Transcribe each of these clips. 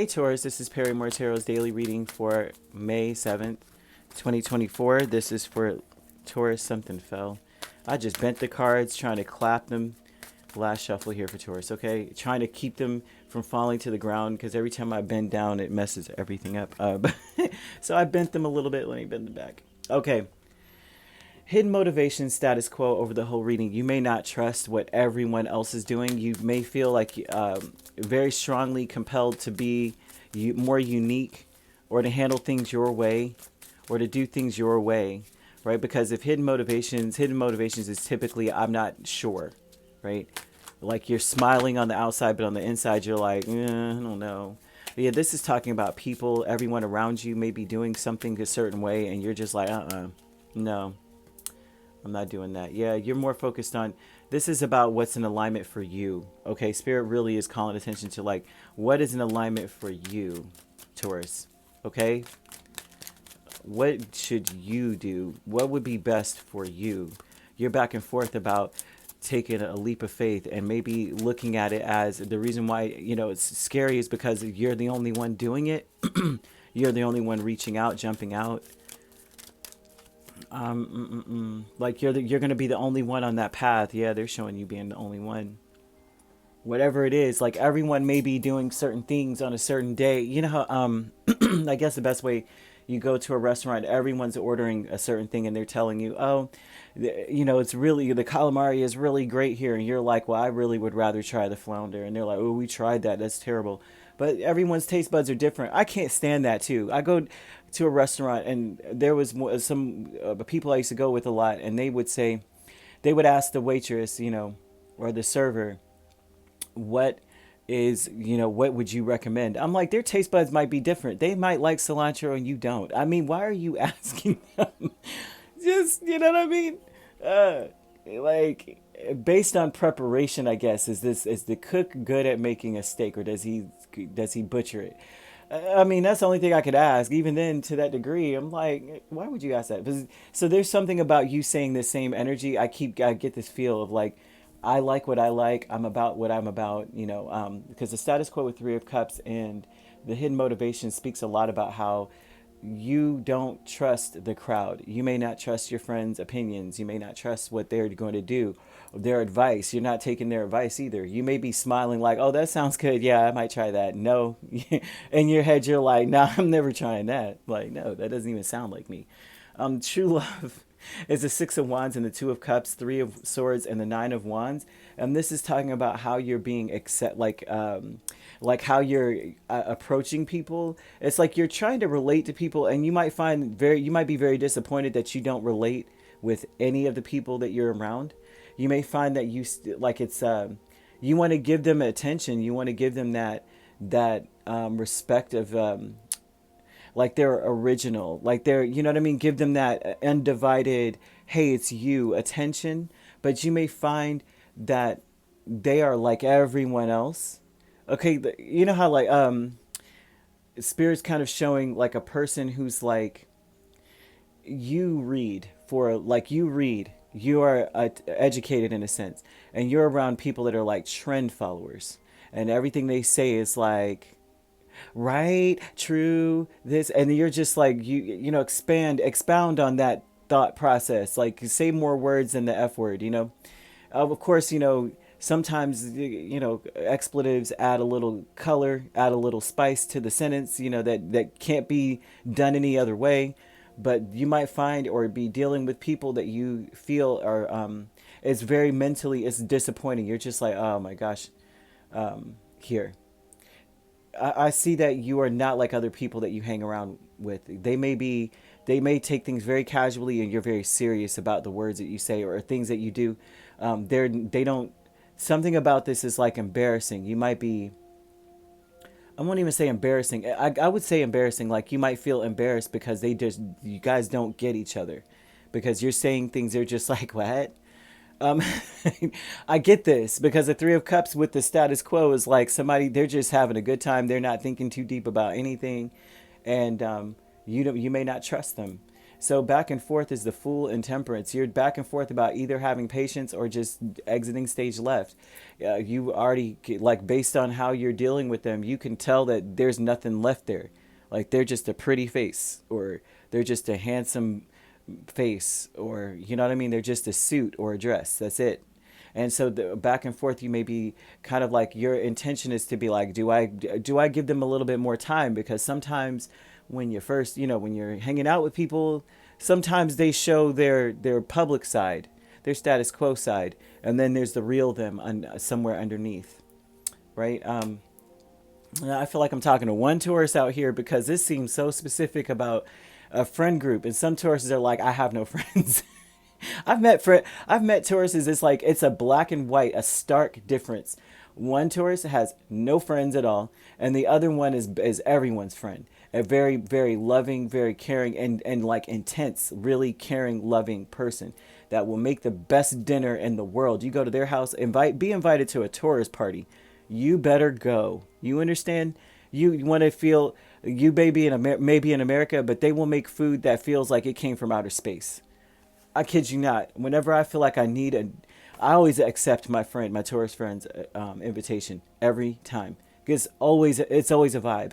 Hey Taurus, this is Perrymore Tarot's daily reading for May 7th, 2024. This is for Taurus. Something fell. I just bent the cards, trying to clap them. Last shuffle here for Taurus, okay? Trying to keep them from falling to the ground because every time I bend down, it messes everything up. So I bent them a little bit. Let me bend them back. Okay. Hidden motivation, status quo over the whole reading. You may not trust what everyone else is doing. You may feel like very strongly compelled to be more unique or to handle things your way or to do things your way, right? Because if hidden motivations is typically, I'm not sure, right? Like you're smiling on the outside, but on the inside, you're like, I don't know. But yeah, this is talking about people, everyone around you may be doing something a certain way, and you're just like, no. I'm not doing that. Yeah, you're more focused on, this is about what's in alignment for you. Okay, Spirit really is calling attention to like, what is in alignment for you, Taurus? Okay? What should you do? What would be best for you? You're back and forth about taking a leap of faith and maybe looking at it as the reason why, it's scary is because you're the only one doing it. You're the only one reaching out, jumping out. Like you're going to be the only one on that path. Yeah, they're showing you being the only one. Whatever it is, like everyone may be doing certain things on a certain day. You know how I guess the best way, you go to a restaurant, everyone's ordering a certain thing and they're telling you, oh, it's really, the calamari is really great here, and you're like, well, I really would rather try the flounder, and they're like, oh, we tried that, that's terrible. But everyone's taste buds are different. I can't stand that too. I go to a restaurant and there was some people I used to go with a lot, and they would ask the waitress, or the server, what would you recommend? I'm like, their taste buds might be different. They might like cilantro and you don't. I mean, why are you asking them? Just, you know what I mean? Like, based on preparation, I guess, is the cook good at making a steak, or does he butcher it? I mean, that's the only thing I could ask. Even then, to that degree, I'm like, why would you ask that? So there's something about you saying the same energy. I get this feel of like, I like what I like. I'm about what I'm about, because the status quo with Three of Cups and the hidden motivation speaks a lot about how you don't trust the crowd. You may not trust your friends' opinions. You may not trust what they're going to do, their advice. You're not taking their advice either. You may be smiling like, oh, that sounds good. Yeah, I might try that. No. In your head, you're like, nah, I'm never trying that. Like, no, that doesn't even sound like me. True love is the Six of Wands and the Two of Cups, Three of Swords, and the Nine of Wands. And this is talking about how you're being like how you're approaching people. It's like you're trying to relate to people, and you might be very disappointed that you don't relate with any of the people that you're around. You may find that you want to give them attention. You want to give them that respect of like they're original, like they're, you know what I mean? Give them that undivided, hey, it's you attention. But you may find that they are like everyone else. Okay, you know how like Spirit's kind of showing like a person who's like, you are educated in a sense, and you're around people that are like trend followers, and everything they say is like, right, true, this, and you're just like, expound on that thought process, like say more words than the F word, of course, sometimes, expletives add a little color, add a little spice to the sentence, that can't be done any other way. But you might find or be dealing with people that you feel are, it's very mentally, it's disappointing. You're just like, oh my gosh, here. I see that you are not like other people that you hang around with. They may take things very casually, and you're very serious about the words that you say or things that you do. They don't, something about this is like embarrassing. You might be, I won't even say embarrassing. I would say embarrassing. Like you might feel embarrassed because you guys don't get each other, because you're saying things, they're just like, what? Um, I get this because the Three of Cups with the status quo is like somebody, they're just having a good time. They're not thinking too deep about anything. And, you may not trust them. So back and forth is the Fool and Temperance. You're back and forth about either having patience or just exiting stage left. You already, like, based on how you're dealing with them, you can tell that there's nothing left there. Like, they're just a pretty face, or they're just a handsome face, or, you know what I mean? They're just a suit or a dress. That's it. And so the back and forth, you may be kind of like, your intention is to be like, do I give them a little bit more time? Because sometimes when you first, when you're hanging out with people, sometimes they show their public side, their status quo side, and then there's the real them somewhere underneath, right? I feel like I'm talking to one Taurus out here, because this seems so specific about a friend group, and some Tauruses are like, I have no friends. I've met Tauruses. It's like, it's a black and white, a stark difference. One Taurus has no friends at all, and the other one is everyone's friend. A very, very loving, very caring, and like intense, really caring, loving person that will make the best dinner in the world. You go to their house, be invited to a Taurus party. You better go. You understand? You want to feel, you may be in America, but they will make food that feels like it came from outer space. I kid you not. Whenever I feel like I always accept my Taurus friend's invitation every time. Because it's always a vibe.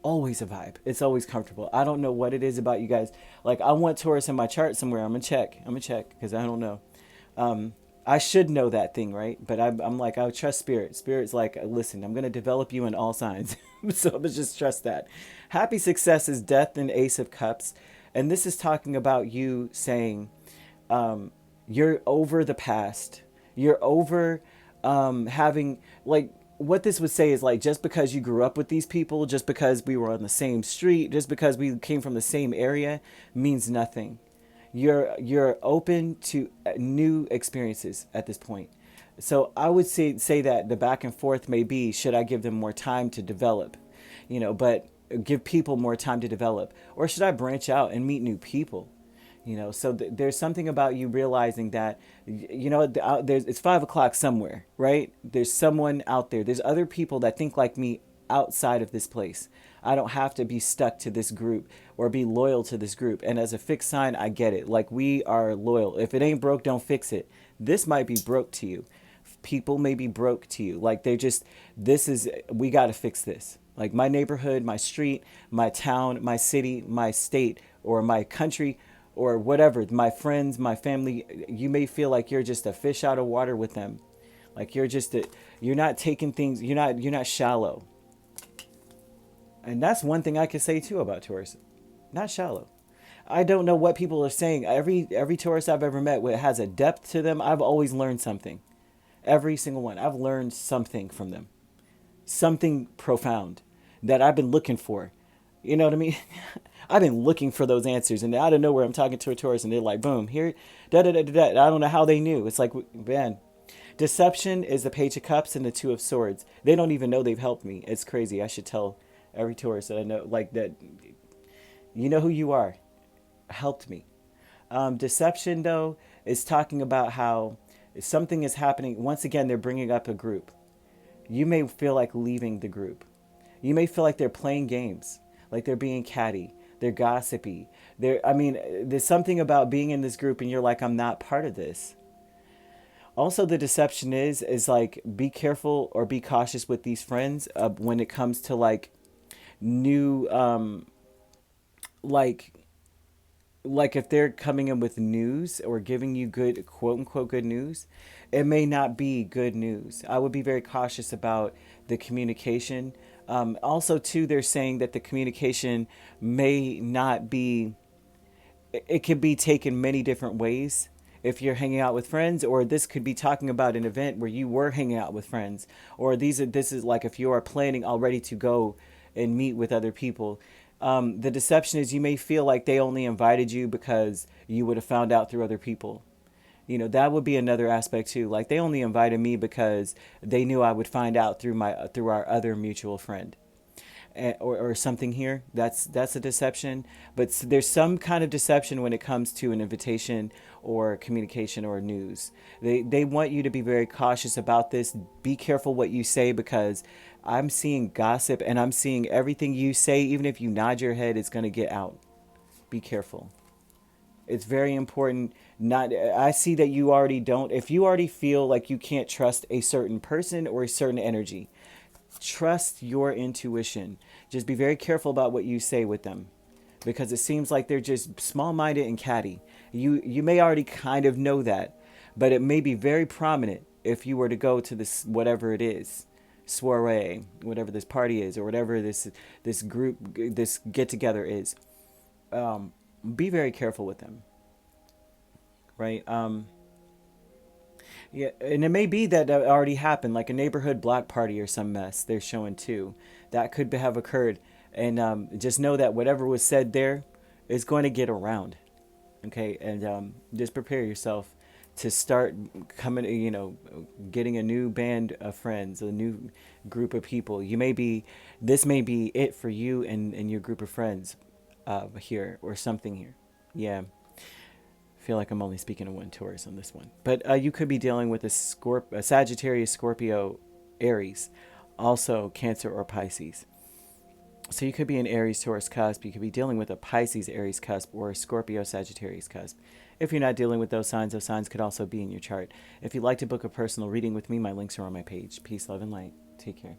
Always a vibe. It's always comfortable. I don't know what it is about you guys. Like, I want Taurus in my chart somewhere. I'm gonna check because I don't know. I should know that thing, right? But I'm like, I would trust Spirit. Spirit's like, listen, I'm gonna develop you in all signs. So I'm gonna just trust that. Happy success is Death and Ace of Cups. And this is talking about you saying, you're over the past. You're over having, like, what this would say is, like, just because you grew up with these people, just because we were on the same street, just because we came from the same area, means nothing. You're open to new experiences at this point. So I would say that the back and forth may be, should I give them more time to develop? But give people more time to develop, or should I branch out and meet new people? So there's something about you realizing that, it's 5 o'clock somewhere, right? There's someone out there. There's other people that think like me outside of this place. I don't have to be stuck to this group or be loyal to this group. And as a fixed sign, I get it. Like, we are loyal. If it ain't broke, don't fix it. This might be broke to you. People may be broke to you. Like, we got to fix this. Like, my neighborhood, my street, my town, my city, my state, or my country, or whatever, my friends, my family, you may feel like you're just a fish out of water with them. Like, you're not taking things, you're not shallow. And that's one thing I could say too about Taurus. Not shallow. I don't know what people are saying. Every Taurus I've ever met has a depth to them. I've always learned something. Every single one. I've learned something from them. Something profound that I've been looking for. You know what I mean? I've been looking for those answers, and out of nowhere, I'm talking to a Taurus, and they're like, boom, here, da da da da da. I don't know how they knew. It's like, man, deception is the Page of Cups and the Two of Swords. They don't even know they've helped me. It's crazy. I should tell every Taurus that I know, like, that, you know who you are. Helped me. Deception, though, is talking about how something is happening. Once again, they're bringing up a group. You may feel like leaving the group. You may feel like they're playing games, like they're being catty. They're gossipy. There's something about being in this group and you're like, I'm not part of this. Also, the deception is like, be careful or be cautious with these friends when it comes to, like, new, like if they're coming in with news or giving you good, quote unquote, good news, it may not be good news. I would be very cautious about the communication. Also, too, they're saying that the communication may not be, it could be taken many different ways if you're hanging out with friends, or this could be talking about an event where you were hanging out with friends, or this is like if you are planning already to go and meet with other people. The deception is, you may feel like they only invited you because you would have found out through other people. That would be another aspect too. Like, they only invited me because they knew I would find out through our other mutual friend, or something here. That's a deception. But there's some kind of deception when it comes to an invitation or communication or news. They want you to be very cautious about this. Be careful what you say, because I'm seeing gossip, and I'm seeing everything you say, even if you nod your head, it's going to get out. Be careful. It's very important. Not, I see that you already don't. If you already feel like you can't trust a certain person or a certain energy, trust your intuition. Just be very careful about what you say with them, because it seems like they're just small-minded and catty. You may already kind of know that, but it may be very prominent if you were to go to this whatever it is, soiree, whatever this party is, or whatever this group, this get together is. Be very careful with them, right? Yeah, and it may be that that already happened, like a neighborhood block party or some mess they're showing too. That could have occurred, and just know that whatever was said there is going to get around. Okay, and just prepare yourself to start coming, getting a new band of friends, a new group of people. This may be it for you and your group of friends here or something here. Yeah, I feel like I'm only speaking to one Taurus on this one. But you could be dealing with a Sagittarius, Scorpio, Aries, also Cancer or Pisces. So you could be an Aries Taurus cusp. You could be dealing with a Pisces Aries cusp or a Scorpio Sagittarius cusp. If you're not dealing with those signs could also be in your chart. If you'd like to book a personal reading with me, my links are on my page. Peace, love, and light. Take care.